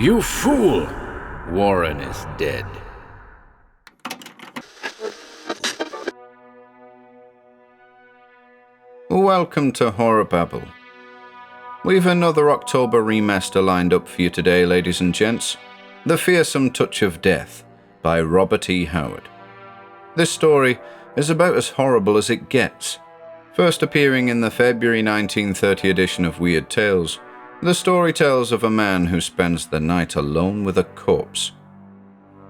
You fool! Warren is dead. Welcome to HorrorBabble. We've another October remaster lined up for you today, ladies and gents. The Fearsome Touch of Death by Robert E. Howard. This story is about as horrible as it gets. First appearing in the February 1930 edition of Weird Tales, the story tells of a man who spends the night alone with a corpse.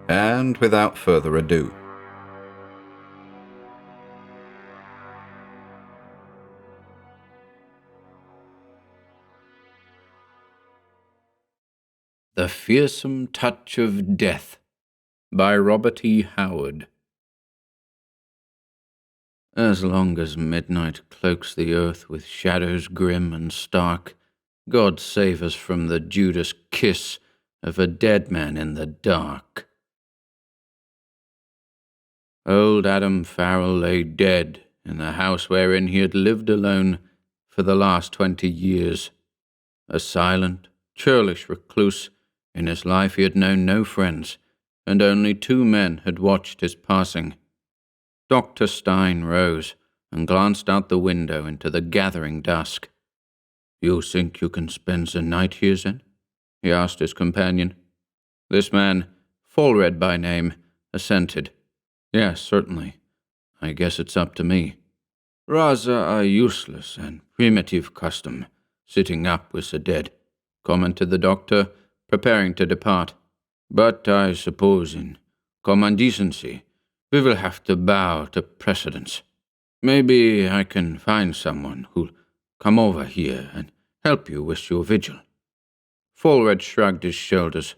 And without further ado, The Fearsome Touch of Death by Robert E. Howard. As long as midnight cloaks the earth with shadows grim and stark, God save us from the Judas kiss of a dead man in the dark. Old Adam Farrell lay dead in the house wherein he had lived alone for the last 20 years. A silent, churlish recluse, in his life he had known no friends, and only 2 men had watched his passing. Dr. Stein rose and glanced out the window into the gathering dusk. "You think you can spend the night here, then?" he asked his companion. This man, Fullred by name, assented. "Yes, certainly. I guess it's up to me." "Rather a useless and primitive custom, sitting up with the dead," commented the doctor, preparing to depart. "But I suppose in common decency we will have to bow to precedents. Maybe I can find someone who'll come over here and help you with your vigil." Fullred shrugged his shoulders.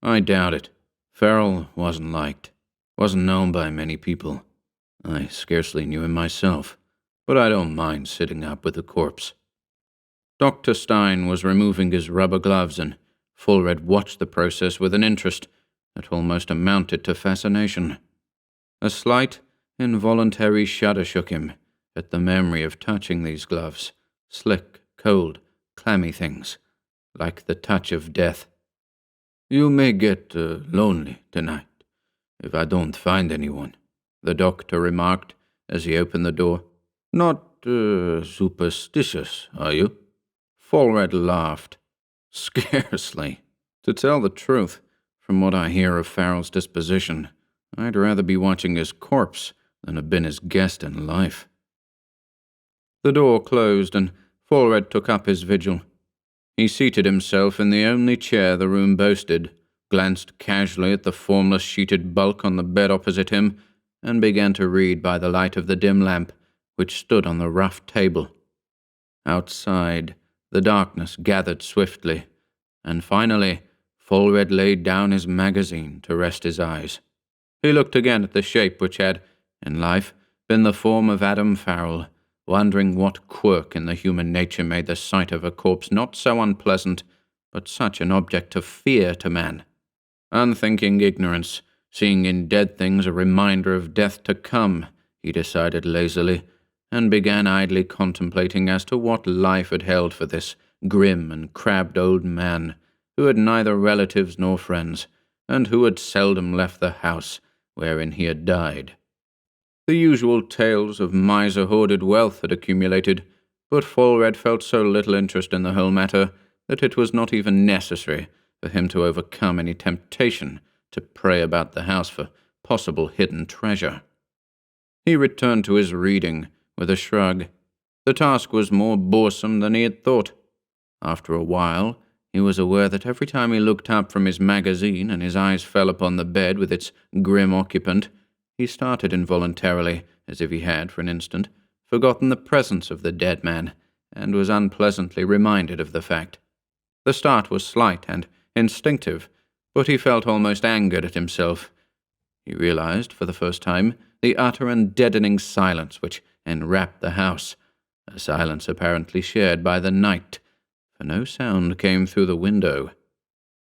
"I doubt it. Farrell wasn't liked, wasn't known by many people. I scarcely knew him myself, but I don't mind sitting up with a corpse." Dr. Stein was removing his rubber gloves, and Fullred watched the process with an interest that almost amounted to fascination. A slight, involuntary shudder shook him at the memory of touching these gloves, slick, cold, clammy things, like the touch of death. "You may get lonely tonight, if I don't find anyone," the doctor remarked as he opened the door. "Not superstitious, are you?" Fullred laughed. "Scarcely. To tell the truth, from what I hear of Farrell's disposition, I'd rather be watching his corpse than have been his guest in life." The door closed, and Fullred took up his vigil. He seated himself in the only chair the room boasted, glanced casually at the formless sheeted bulk on the bed opposite him, and began to read by the light of the dim lamp which stood on the rough table. Outside, the darkness gathered swiftly, and finally Fullred laid down his magazine to rest his eyes. He looked again at the shape which had, in life, been the form of Adam Farrell, wondering what quirk in the human nature made the sight of a corpse not so unpleasant, but such an object of fear to man. Unthinking ignorance, seeing in dead things a reminder of death to come, he decided lazily, and began idly contemplating as to what life had held for this grim and crabbed old man, who had neither relatives nor friends, and who had seldom left the house wherein he had died. The usual tales of miser-hoarded wealth had accumulated, but Fullred felt so little interest in the whole matter that it was not even necessary for him to overcome any temptation to pray about the house for possible hidden treasure. He returned to his reading with a shrug. The task was more boresome than he had thought. After a while, he was aware that every time he looked up from his magazine and his eyes fell upon the bed with its grim occupant, he started involuntarily, as if he had, for an instant, forgotten the presence of the dead man, and was unpleasantly reminded of the fact. The start was slight and instinctive, but he felt almost angered at himself. He realized, for the first time, the utter and deadening silence which enwrapped the house, a silence apparently shared by the night, for no sound came through the window.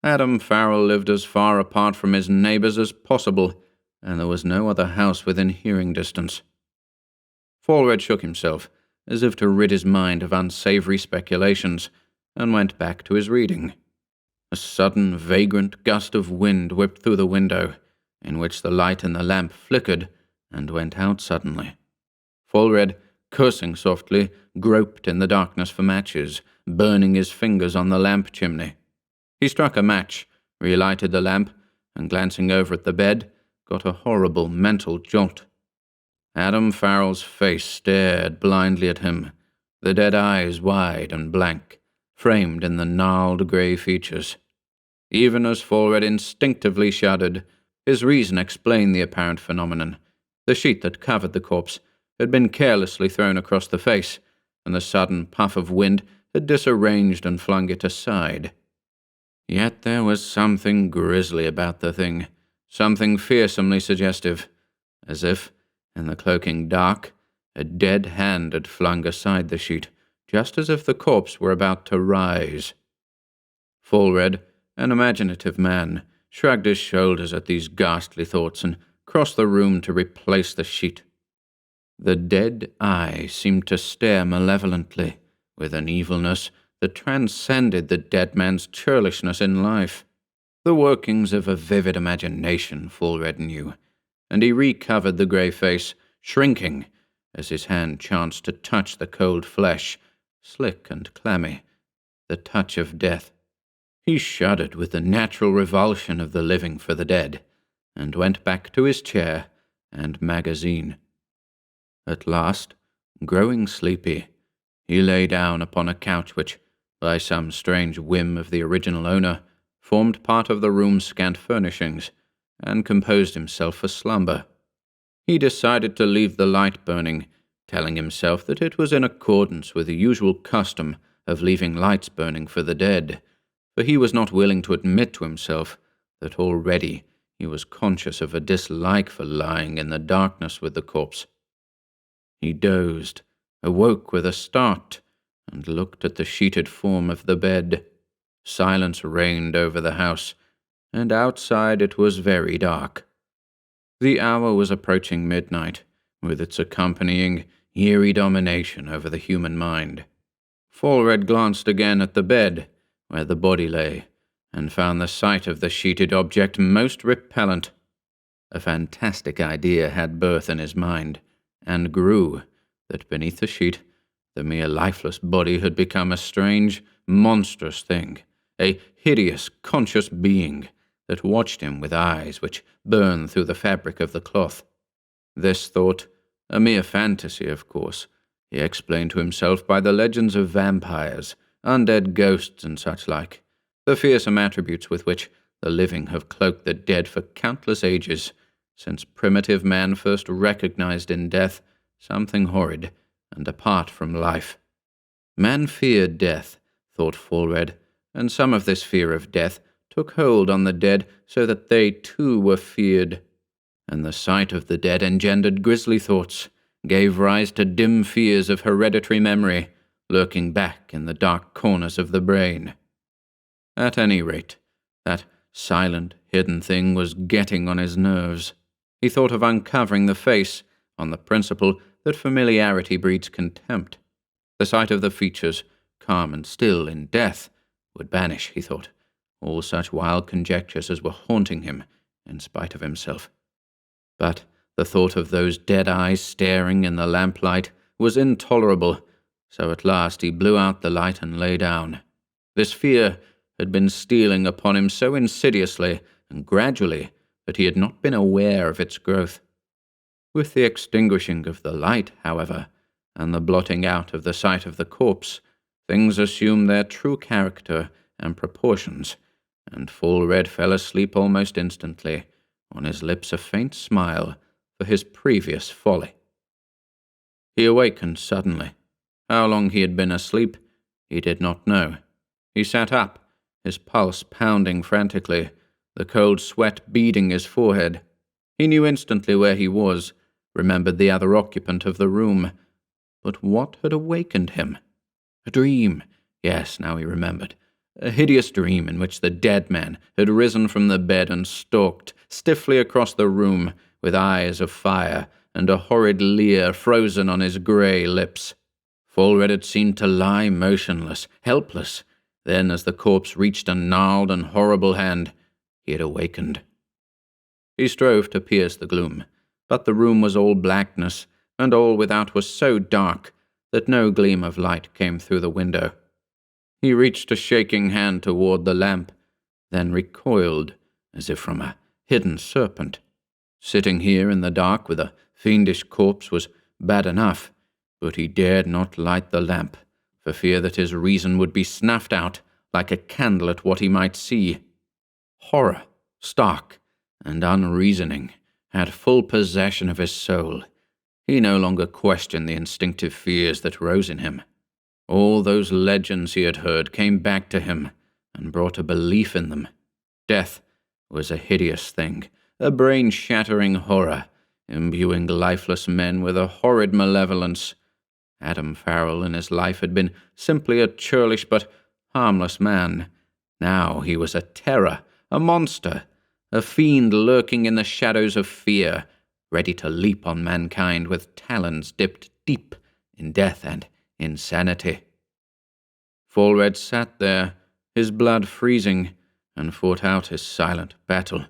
Adam Farrell lived as far apart from his neighbors as possible, and there was no other house within hearing distance. Fullred shook himself, as if to rid his mind of unsavory speculations, and went back to his reading. A sudden, vagrant gust of wind whipped through the window, in which the light in the lamp flickered and went out suddenly. Fulred, cursing softly, groped in the darkness for matches, burning his fingers on the lamp chimney. He struck a match, relighted the lamp, and glancing over at the bed, got a horrible mental jolt. Adam Farrell's face stared blindly at him, the dead eyes wide and blank, framed in the gnarled grey features. Even as Fulred instinctively shuddered, his reason explained the apparent phenomenon. The sheet that covered the corpse had been carelessly thrown across the face, and the sudden puff of wind had disarranged and flung it aside. Yet there was something grisly about the thing, something fearsomely suggestive, as if, in the cloaking dark, a dead hand had flung aside the sheet, just as if the corpse were about to rise. Fulred, an imaginative man, shrugged his shoulders at these ghastly thoughts and crossed the room to replace the sheet. The dead eye seemed to stare malevolently, with an evilness that transcended the dead man's churlishness in life. The workings of a vivid imagination, Fulred knew, and he recovered the grey face, shrinking, as his hand chanced to touch the cold flesh, slick and clammy, the touch of death. He shuddered with the natural revulsion of the living for the dead, and went back to his chair and magazine. At last, growing sleepy, he lay down upon a couch which, by some strange whim of the original owner, formed part of the room's scant furnishings, and composed himself for slumber. He decided to leave the light burning, telling himself that it was in accordance with the usual custom of leaving lights burning for the dead, for he was not willing to admit to himself that already he was conscious of a dislike for lying in the darkness with the corpse. He dozed, awoke with a start, and looked at the sheeted form of the bed. Silence reigned over the house, and outside it was very dark. The hour was approaching midnight, with its accompanying eerie domination over the human mind. Fulred glanced again at the bed, where the body lay, and found the sight of the sheeted object most repellent. A fantastic idea had birth in his mind, and grew, that beneath the sheet, the mere lifeless body had become a strange, monstrous thing, a hideous, conscious being that watched him with eyes which burned through the fabric of the cloth. This thought, a mere fantasy, of course, he explained to himself by the legends of vampires, undead ghosts, and such like, the fearsome attributes with which the living have cloaked the dead for countless ages, since primitive man first recognized in death something horrid and apart from life. Man feared death, thought Fulred, and some of this fear of death took hold on the dead so that they too were feared, and the sight of the dead engendered grisly thoughts, gave rise to dim fears of hereditary memory, lurking back in the dark corners of the brain. At any rate, that silent, hidden thing was getting on his nerves. He thought of uncovering the face, on the principle that familiarity breeds contempt. The sight of the features, calm and still in death, would banish, he thought, all such wild conjectures as were haunting him, in spite of himself. But the thought of those dead eyes staring in the lamplight was intolerable, so at last he blew out the light and lay down. This fear had been stealing upon him so insidiously and gradually that he had not been aware of its growth. With the extinguishing of the light, however, and the blotting out of the sight of the corpse, things assumed their true character and proportions, and Fulred fell asleep almost instantly, on his lips a faint smile for his previous folly. He awakened suddenly. How long he had been asleep, he did not know. He sat up, his pulse pounding frantically, the cold sweat beading his forehead. He knew instantly where he was, remembered the other occupant of the room. But what had awakened him? A dream. Yes, now he remembered. A hideous dream in which the dead man had risen from the bed and stalked stiffly across the room, with eyes of fire and a horrid leer frozen on his grey lips. Fulred had seemed to lie motionless, helpless, Then, as the corpse reached a gnarled and horrible hand, he had awakened. He strove to pierce the gloom, but the room was all blackness, and all without was so dark that no gleam of light came through the window. He reached a shaking hand toward the lamp, then recoiled, as if from a hidden serpent. Sitting here in the dark with a fiendish corpse was bad enough, but he dared not light the lamp, for fear that his reason would be snuffed out like a candle at what he might see. Horror, stark and unreasoning, had full possession of his soul. He no longer questioned the instinctive fears that rose in him. All those legends he had heard came back to him and brought a belief in them. Death was a hideous thing, a brain-shattering horror, imbuing lifeless men with a horrid malevolence. Adam Farrell in his life had been simply a churlish but harmless man. Now he was a terror, a monster, a fiend lurking in the shadows of fear, ready to leap on mankind with talons dipped deep in death and insanity. Falred sat there, his blood freezing, and fought out his silent battle.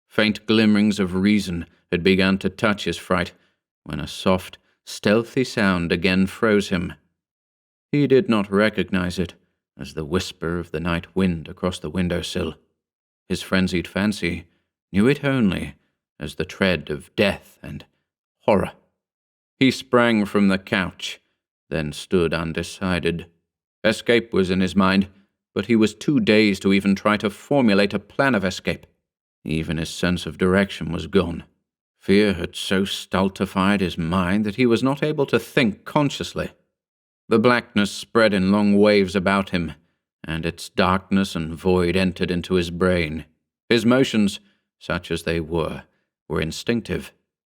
Faint glimmerings of reason had begun to touch his fright, when a soft, stealthy sound again froze him. He did not recognize it as the whisper of the night wind across the windowsill. His frenzied fancy knew it only as the tread of death and horror. He sprang from the couch, then stood undecided. Escape was in his mind, but he was too dazed to even try to formulate a plan of escape. Even his sense of direction was gone. Fear had so stultified his mind that he was not able to think consciously. The blackness spread in long waves about him, and its darkness and void entered into his brain. His motions, such as they were instinctive.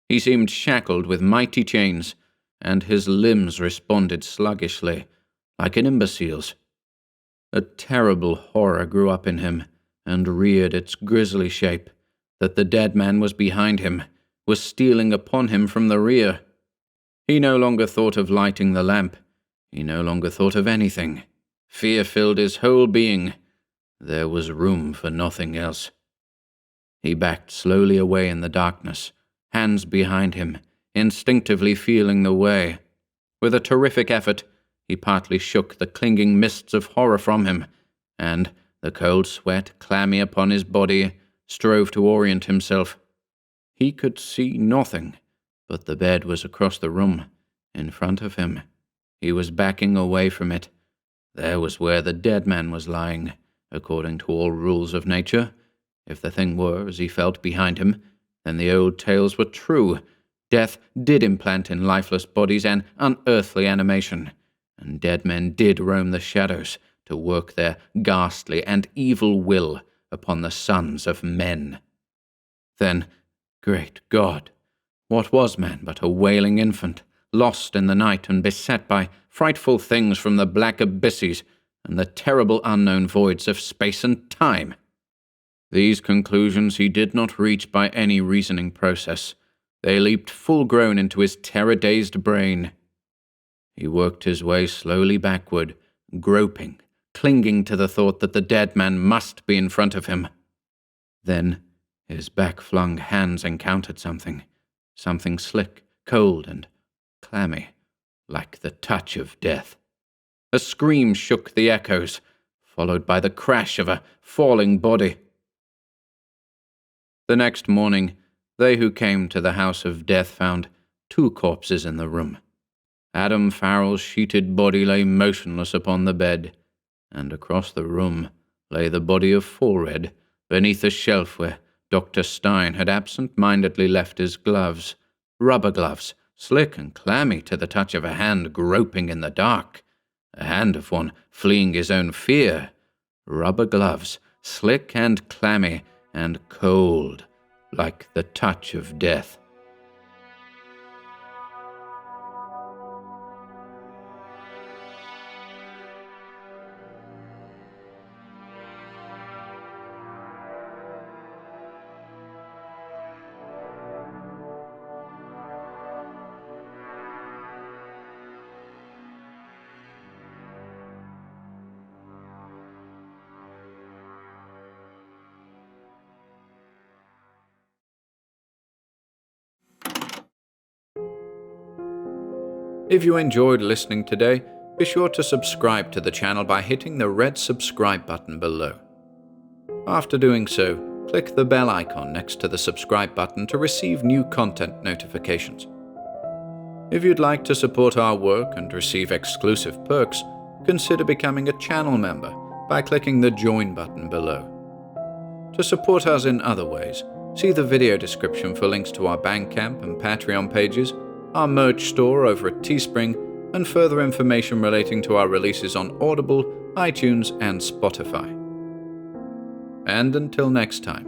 He seemed shackled with mighty chains, and his limbs responded sluggishly, like an imbecile's. A terrible horror grew up in him, and reared its grisly shape, that the dead man was behind him, was stealing upon him from the rear. He no longer thought of lighting the lamp. He no longer thought of anything. Fear filled his whole being. There was room for nothing else. He backed slowly away in the darkness, hands behind him, instinctively feeling the way. With a terrific effort, he partly shook the clinging mists of horror from him, and, the cold sweat clammy upon his body, strove to orient himself. He could see nothing, but the bed was across the room, in front of him. He was backing away from it. There was where the dead man was lying, according to all rules of nature. If the thing were as he felt behind him, then the old tales were true. Death did implant in lifeless bodies an unearthly animation, and dead men did roam the shadows to work their ghastly and evil will upon the sons of men. Then, great God, what was man but a wailing infant, lost in the night and beset by frightful things from the black abysses and the terrible unknown voids of space and time? These conclusions he did not reach by any reasoning process. They leaped full-grown into his terror-dazed brain. He worked his way slowly backward, groping, clinging to the thought that the dead man must be in front of him. Then his back-flung hands encountered something slick, cold, and clammy, like the touch of death. A scream shook the echoes, followed by the crash of a falling body. The next morning, they who came to the house of death found 2 corpses in the room. Adam Farrell's sheeted body lay motionless upon the bed, and across the room lay the body of Falred beneath a shelf where Dr. Stein had absent-mindedly left his gloves, rubber gloves, slick and clammy to the touch of a hand groping in the dark, a hand of one fleeing his own fear. Rubber gloves, slick and clammy and cold, like the touch of death. If you enjoyed listening today, be sure to subscribe to the channel by hitting the red subscribe button below. After doing so, click the bell icon next to the subscribe button to receive new content notifications. If you'd like to support our work and receive exclusive perks, consider becoming a channel member by clicking the join button below. To support us in other ways, see the video description for links to our Bandcamp and Patreon pages, our merch store over at Teespring, and further information relating to our releases on Audible, iTunes, and Spotify. And until next time,